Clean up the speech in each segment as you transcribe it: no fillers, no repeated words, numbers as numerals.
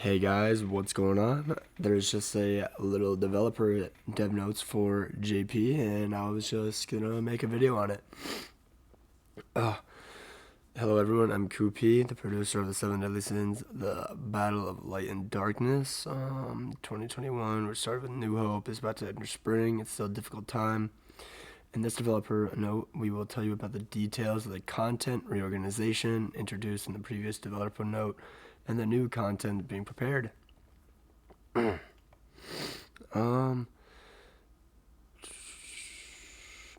Hey guys, what's going on? There's just a little developer dev notes for JP, and I was just gonna make a video on it. Uh, Hello everyone, I'm Koopy, the producer of the Seven Deadly Sins, The Battle of Light and Darkness. 2021, we're starting with New Hope. It's about to enter spring. It's still a difficult time. In this developer note, we will tell you about the details of the content reorganization introduced in the previous developer note and the new content being prepared. um,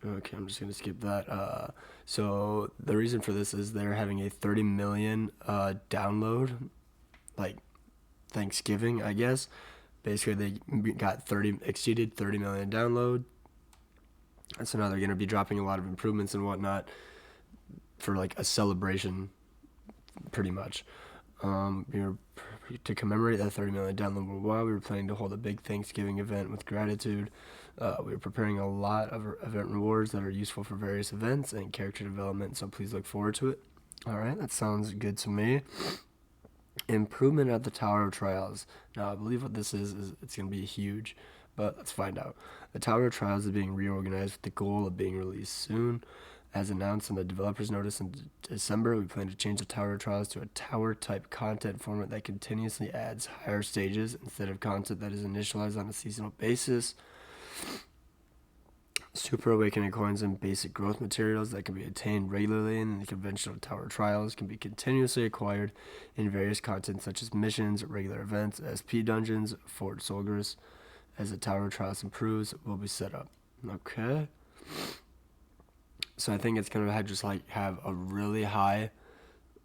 okay, I'm just gonna skip that. So the reason for this is they're having a 30 million download, like Thanksgiving, I guess. Basically, they exceeded 30 million download. So now they're gonna be dropping a lot of improvements and whatnot for like a celebration, pretty much. To commemorate that 30 million download worldwide, we were planning to hold a big Thanksgiving event with gratitude. We were preparing a lot of event rewards that are useful for various events and character development, so please look forward to it. Alright, that sounds good to me. Improvement at the Tower of Trials. Now, I believe what this is it's going to be huge, but let's find out. The Tower of Trials is being reorganized with the goal of being released soon. As announced in the developer's notice in December, we plan to change the Tower of Trials to a tower-type content format that continuously adds higher stages instead of content that is initialized on a seasonal basis. Super Awakening coins and basic growth materials that can be attained regularly in the conventional Tower Trials can be continuously acquired in various content such as missions, regular events, SP dungeons, Fort Solgris. As the Tower Trials improves, will be set up. Okay. So I think it's gonna have a really high,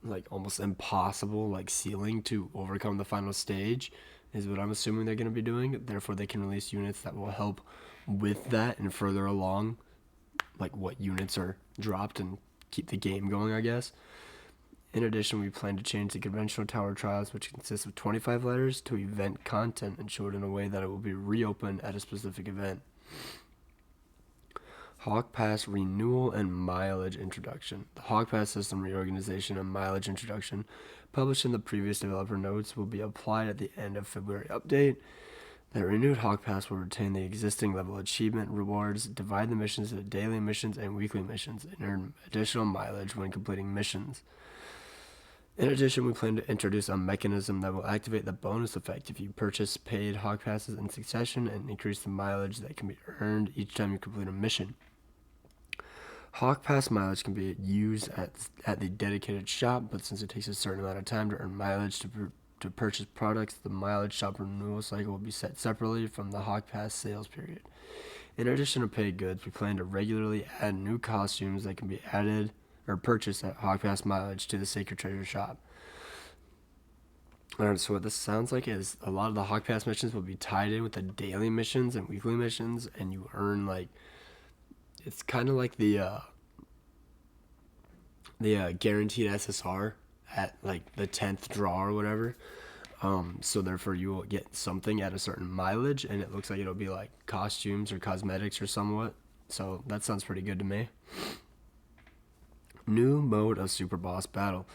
like almost impossible ceiling to overcome the final stage, is what I'm assuming they're gonna be doing. Therefore, they can release units that will help with that and further along, like what units are dropped and keep the game going, I guess. In addition, we plan to change the conventional Tower Trials, which consists of 25 letters, to event content and show it in a way that it will be reopened at a specific event. Hawk Pass renewal and mileage introduction. The Hawk Pass system reorganization and mileage introduction, published in the previous developer notes, will be applied at the end of February update. The renewed Hawk Pass will retain the existing level achievement rewards, divide the missions into daily missions and weekly missions, and earn additional mileage when completing missions. In addition, we plan to introduce a mechanism that will activate the bonus effect if you purchase paid Hawk Passes in succession and increase the mileage that can be earned each time you complete a mission. Hawk Pass mileage can be used at the dedicated shop, but since it takes a certain amount of time to earn mileage to purchase products, the mileage shop renewal cycle will be set separately from the Hawk Pass sales period. In addition to paid goods, we plan to regularly add new costumes that can be added or purchased at Hawk Pass mileage to the Sacred Treasure shop. Alright, so what this sounds like is a lot of the Hawk Pass missions will be tied in with the daily missions and weekly missions, and you earn it's kind of like the guaranteed SSR at the 10th draw or whatever. So therefore you will get something at a certain mileage, and it looks like it'll be like costumes or cosmetics or somewhat. So that sounds pretty good to me. New mode of Super Boss Battle.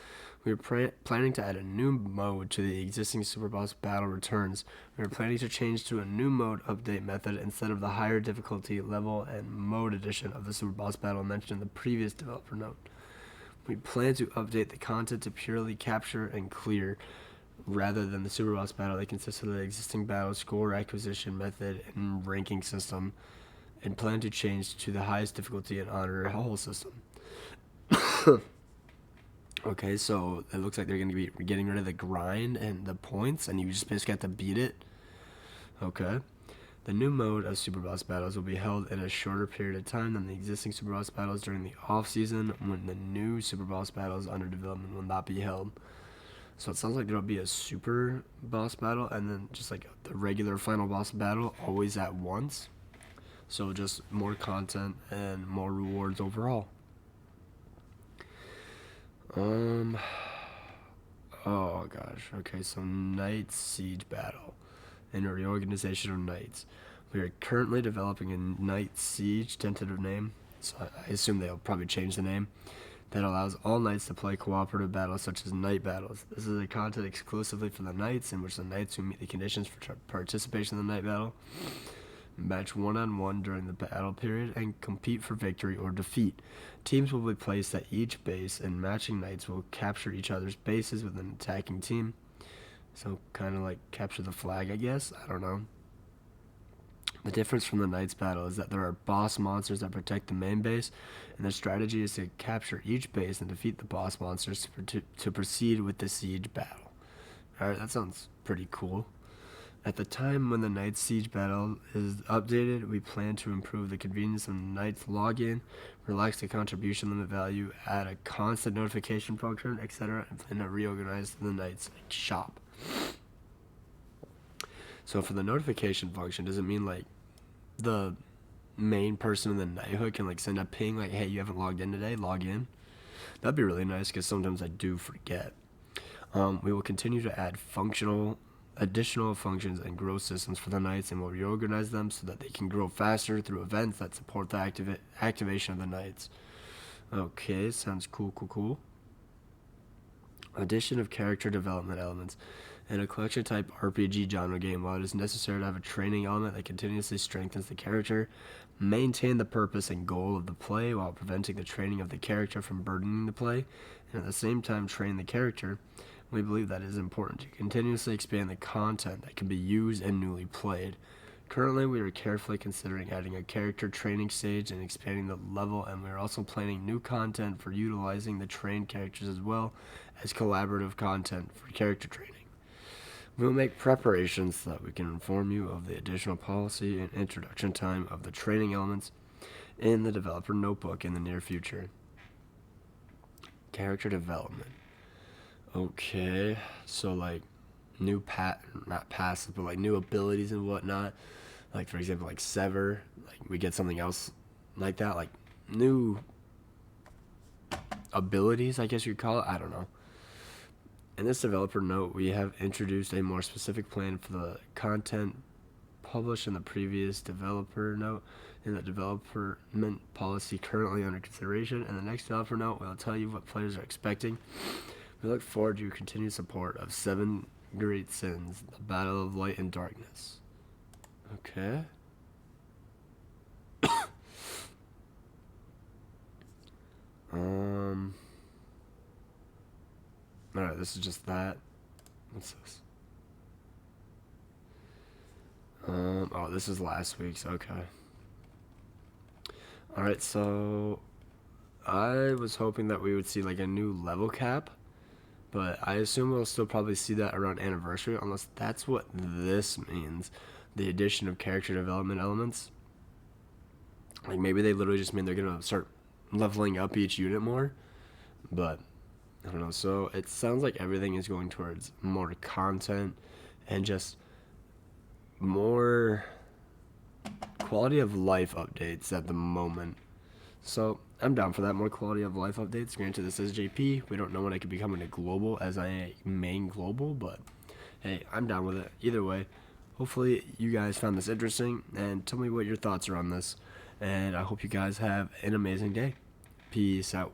We are planning to add a new mode to the existing Super Boss Battle returns. We are planning to change to a new mode update method instead of the higher difficulty level and mode edition of the Super Boss Battle mentioned in the previous developer note. We plan to update the content to purely capture and clear, rather than the Super Boss Battle that consists of the existing battle score acquisition method and ranking system, and plan to change to the highest difficulty and honor whole system. Okay, so it looks like they're going to be getting rid of the grind and the points, and you just basically have to beat it. Okay. The new mode of Super Boss Battles will be held in a shorter period of time than the existing Super Boss Battles during the off-season, when the new Super Boss Battles under development will not be held. So it sounds like there'll be a Super Boss Battle and then just like the regular Final Boss Battle always at once. So just more content and more rewards overall. Oh gosh. Okay, so Night Siege Battle and a reorganization of Knights. We are currently developing a Night Siege tentative name, so I assume they'll probably change the name that allows all knights to play cooperative battles such as knight battles. This is a content exclusively for the knights, in which the knights who meet the conditions for participation in the knight battle match one-on-one during the battle period and compete for victory or defeat. Teams will be placed at each base, and matching knights will capture each other's bases with an attacking team. So kind of like capture the flag, I guess. I don't know. The difference from the Knights battle is that there are boss monsters that protect the main base, and the strategy is to capture each base and defeat the boss monsters to proceed with the siege battle. Alright, that sounds pretty cool. At the time when the Knights siege battle is updated, we plan to improve the convenience of Knights login, relax the contribution limit value, add a constant notification function, etc., and plan to reorganize the Knights shop. So for the notification function, does it mean like the main person in the knighthood can like send a ping like, hey, you haven't logged in today, log in? That'd be really nice, because sometimes I do forget. We will continue to add additional functions and growth systems for the knights, and we'll reorganize them so that they can grow faster through events that support the activation of the knights. Okay, sounds cool. Addition of character development elements. In a collection type RPG genre game, while it is necessary to have a training element that continuously strengthens the character, maintain the purpose and goal of the play while preventing the training of the character from burdening the play, and at the same time train the character, we believe that it is important to continuously expand the content that can be used and newly played. Currently, we are carefully considering adding a character training stage and expanding the level, and we are also planning new content for utilizing the trained characters as well as collaborative content for character training. We will make preparations so that we can inform you of the additional policy and introduction time of the training elements in the developer notebook in the near future. Character development. Okay, so like new not passive, but like new abilities and whatnot. Like for example, like Sever, like we get something else like that, like new abilities, I guess you'd call it. I don't know. In this developer note, we have introduced a more specific plan for the content published in the previous developer note in the development policy currently under consideration. In the next developer note, we'll tell you what players are expecting. We look forward to your continued support of 7 Great Sins, the Battle of Light and Darkness. Okay. Alright, this is just that. What's this? Oh, this is last week's. Okay. Alright, so I was hoping that we would see like a new level cap, but I assume we'll still probably see that around anniversary, unless that's what this means. The addition of character development elements. Like maybe they literally just mean they're gonna start leveling up each unit more, but I don't know. So it sounds like everything is going towards more content and just more quality of life updates at the moment. So I'm down for that. More quality of life updates. Granted, this is JP. We don't know when I could be becoming a global as I main global, but hey, I'm down with it. Either way, hopefully you guys found this interesting, and tell me what your thoughts are on this. And I hope you guys have an amazing day. Peace out.